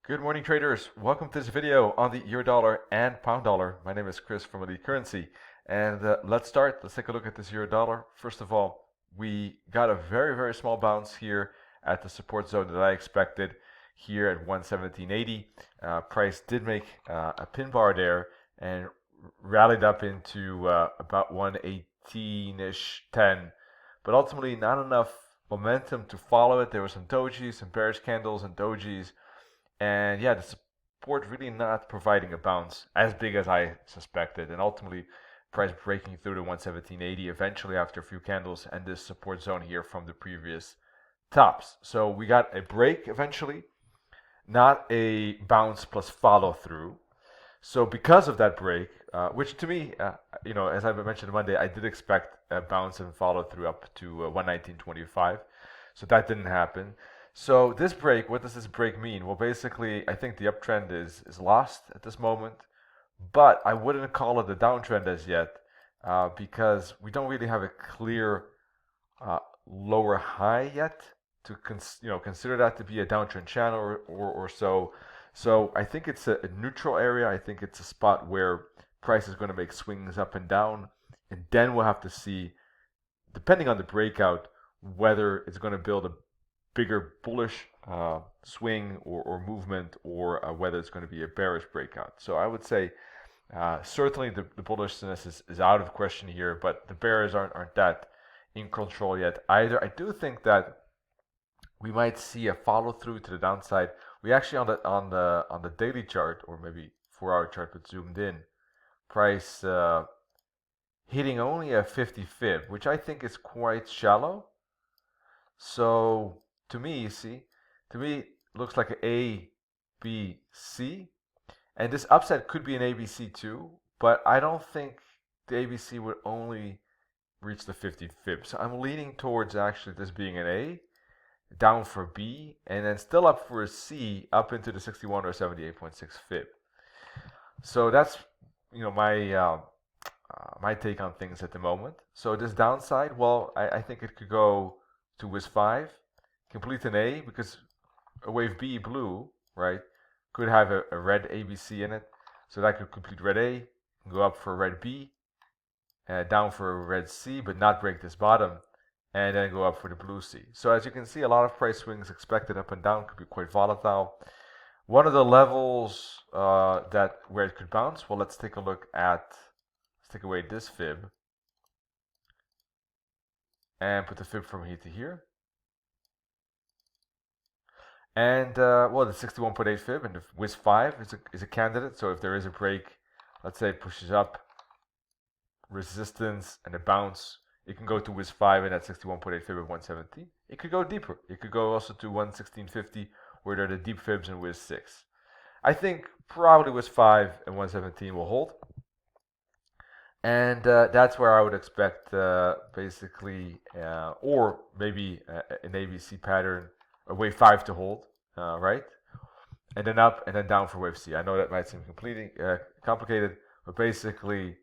Good morning, traders. Welcome to this video on the euro dollar and pound dollar. My name is Chris from Elite Currency, and let's start. Let's take a look at this euro dollar. First of all, we got a very small bounce here at the support zone that I expected here at 117.80. Price did make a pin bar there and rallied up into about 118-ish 10, but ultimately not enough momentum to follow it. There were some dojis, some bearish candles and dojis. And yeah, the support really not providing a bounce as big as I suspected. And ultimately, price breaking through to 117.80 eventually after a few candles and this support zone here from the previous tops. So we got a break eventually, not a bounce plus follow through. So because of that break, which to me, as I mentioned Monday, I did expect a bounce and follow through up to 119.25. So that didn't happen. So this break, what does this break mean? Well, basically, I think the uptrend is lost at this moment, but I wouldn't call it a downtrend as yet because we don't really have a clear lower high yet to consider that to be a downtrend channel or so. So I think it's a neutral area. I think it's a spot where price is going to make swings up and down, and then we'll have to see, depending on the breakout, whether it's going to build a bigger bullish swing or movement, or whether it's going to be a bearish breakout. So I would say certainly the bullishness is out of question here, but the bears aren't that in control yet either. I do think that we might see a follow through to the downside. We actually on the daily chart, or maybe 4-hour chart but zoomed in, price hitting only a 50 fib, which I think is quite shallow. So to me, it looks like an A, B, C. And this upside could be an ABC too, but I don't think the ABC would only reach the 50 fib. So I'm leaning towards actually this being an A, down for B, and then still up for a C, up into the 61 or 78.6 fib. So that's my take on things at the moment. So this downside, well, I think it could go to WIS 5. Complete an A, because a wave B blue, right, could have a red ABC in it. So that could complete red A, go up for a red B, down for a red C, but not break this bottom, and then go up for the blue C. So as you can see, a lot of price swings expected up and down, could be quite volatile. One of the levels where it could bounce, well, let's take a look at, let's take away this fib, and put the fib from here to here. And well, the 61.8 fib and the WIS 5 is a candidate. So if there is a break, let's say it pushes up, resistance and a bounce, it can go to WIS 5 and at 61.8 fib of 117. It could go deeper. It could go also to 116.50, where there are the deep fibs in WIS 6. I think probably WIS 5 and 117 will hold. And that's where I would expect basically, or maybe an ABC pattern, a wave 5 to hold, right? And then up and then down for wave C. I know that might seem complicated, but basically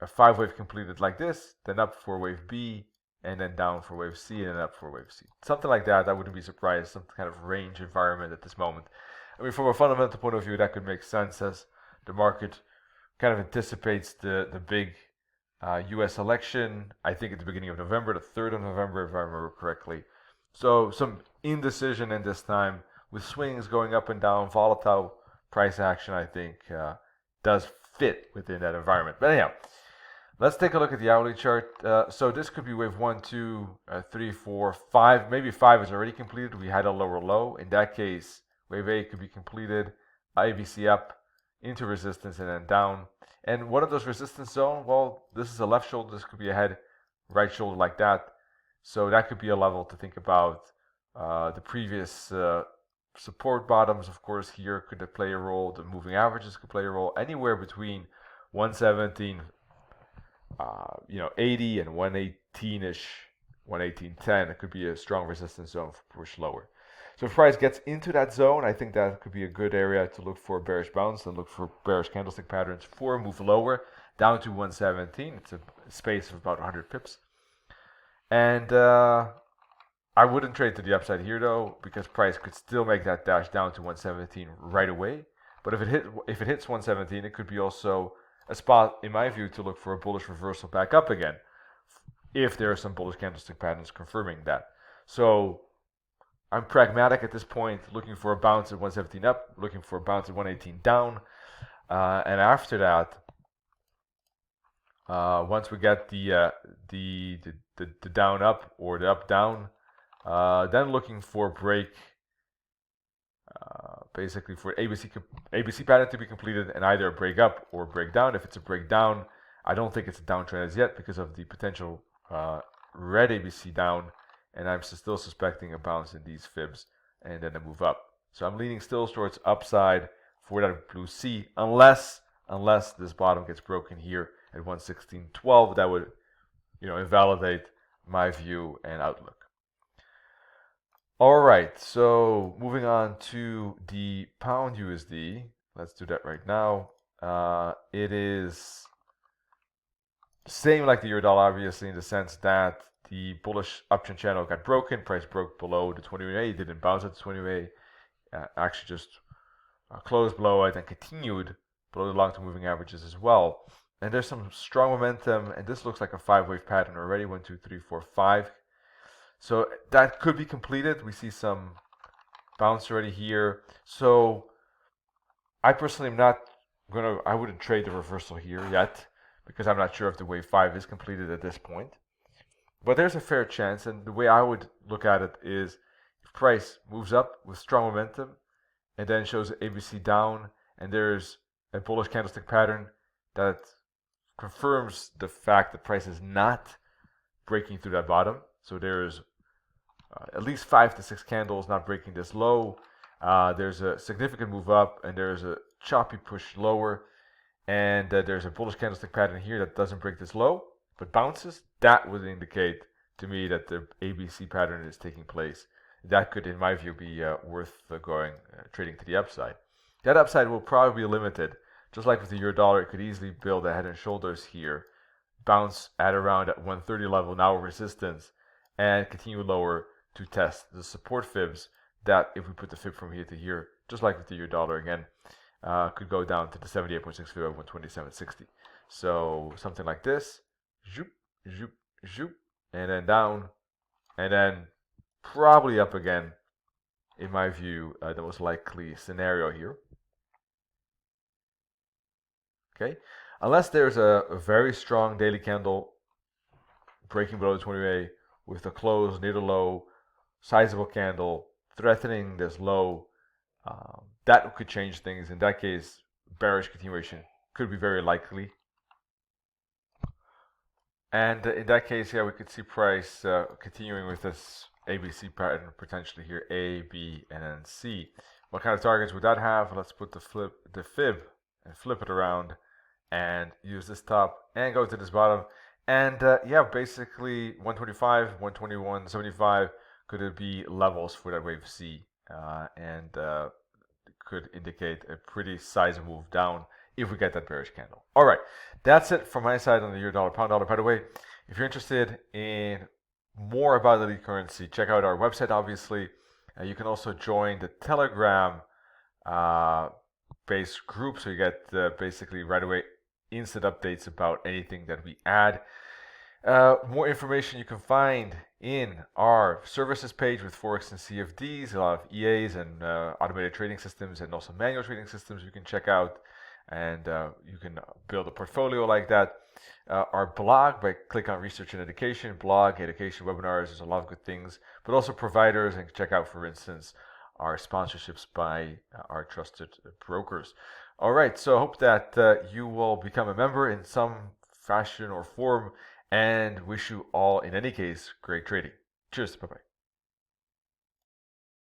a 5-wave completed like this, then up for wave B, and then down for wave C, and then up for wave C. Something like that, I wouldn't be surprised, some kind of range environment at this moment. I mean, from a fundamental point of view, that could make sense as the market kind of anticipates the big US election, I think at the beginning of November, the 3rd of November, if I remember correctly. So some indecision in this time, with swings going up and down, volatile price action, I think does fit within that environment. But anyhow, let's take a look at the hourly chart. So this could be wave 1, 2, 3, 4, 5. Maybe 5 is already completed. We had a lower low. In that case, wave A could be completed. ABC up into resistance and then down. And what are those resistance zones? Well, this is a left shoulder. This could be a head, right shoulder like that. So that could be a level to think about. The previous support bottoms, of course, here could play a role. The moving averages could play a role. Anywhere between 117, 80 and 118-ish, 118.10, it could be a strong resistance zone for push lower. So if price gets into that zone, I think that could be a good area to look for a bearish bounce and look for bearish candlestick patterns for a move lower down to 117. It's a space of about 100 pips. And I wouldn't trade to the upside here though, because price could still make that dash down to 117 right away. But if it hits 117, it could be also a spot, in my view, to look for a bullish reversal back up again, if there are some bullish candlestick patterns confirming that. So I'm pragmatic at this point, looking for a bounce at 117 up, looking for a bounce at 118 down, and after that, once we get the down up or the up down, then looking for a break, basically for ABC pattern to be completed, and either a break up or a break down. If it's a break down, I don't think it's a downtrend as yet because of the potential red ABC down, and I'm still suspecting a bounce in these fibs and then a move up. So I'm leaning still towards upside for that blue C, unless this bottom gets broken here at 116.12. That would, invalidate my view and outlook. All right, so moving on to the pound USD. Let's do that right now. It is same like the euro dollar, obviously, in the sense that the bullish uptrend channel got broken. Price broke below the 20-way. It didn't bounce at the 20-way. Actually just closed below it and continued below the long-term moving averages as well. And there's some strong momentum, and this looks like a 5-wave pattern already. 1, 2, 3, 4, 5. So that could be completed. We see some bounce already here. So I personally am not I wouldn't trade the reversal here yet, because I'm not sure if the wave 5 is completed at this point. But there's a fair chance, and the way I would look at it is if price moves up with strong momentum and then shows ABC down, and there's a bullish candlestick pattern that confirms the fact that price is not breaking through that bottom. So there's at least 5 to 6 candles not breaking this low. There's a significant move up, and there's a choppy push lower, and there's a bullish candlestick pattern here that doesn't break this low but bounces. That would indicate to me that the ABC pattern is taking place. That could, in my view, be worth trading to the upside. That upside will probably be limited. Just like with the euro dollar, it could easily build a head and shoulders here, bounce at around at 130 level, now resistance, and continue lower to test the support fibs that, if we put the fib from here to here, just like with the euro dollar again, could go down to the 78.6 fib of 127.60. So something like this, zoop, zoop, zoop, and then down, and then probably up again, in my view, the most likely scenario here. Okay, unless there's a very strong daily candle breaking below the 20-way with a close near the low, sizable candle threatening this low, that could change things. In that case, bearish continuation could be very likely. And in that case, yeah, we could see price continuing with this ABC pattern potentially here, A, B, and then C. What kind of targets would that have? Let's put the fib and flip it around and use this top and go to this bottom. And yeah, basically 125, 121, 75 could it be levels for that wave C, and could indicate a pretty sizable move down if we get that bearish candle. All right, that's it from my side on the euro dollar, pound dollar. By the way, if you're interested in more about the currency, check out our website, obviously. You can also join the Telegram based group, so you get basically right away instant updates about anything that we add. More information you can find in our services page with Forex and CFDs, a lot of EAs and automated trading systems, and also manual trading systems you can check out, and you can build a portfolio like that. Our blog, click on research and education, blog, education, webinars, there's a lot of good things, but also providers, and check out, for instance, our sponsorships by our trusted brokers. All right, so I hope that you will become a member in some fashion or form, and wish you all, in any case, great trading. Cheers, bye-bye.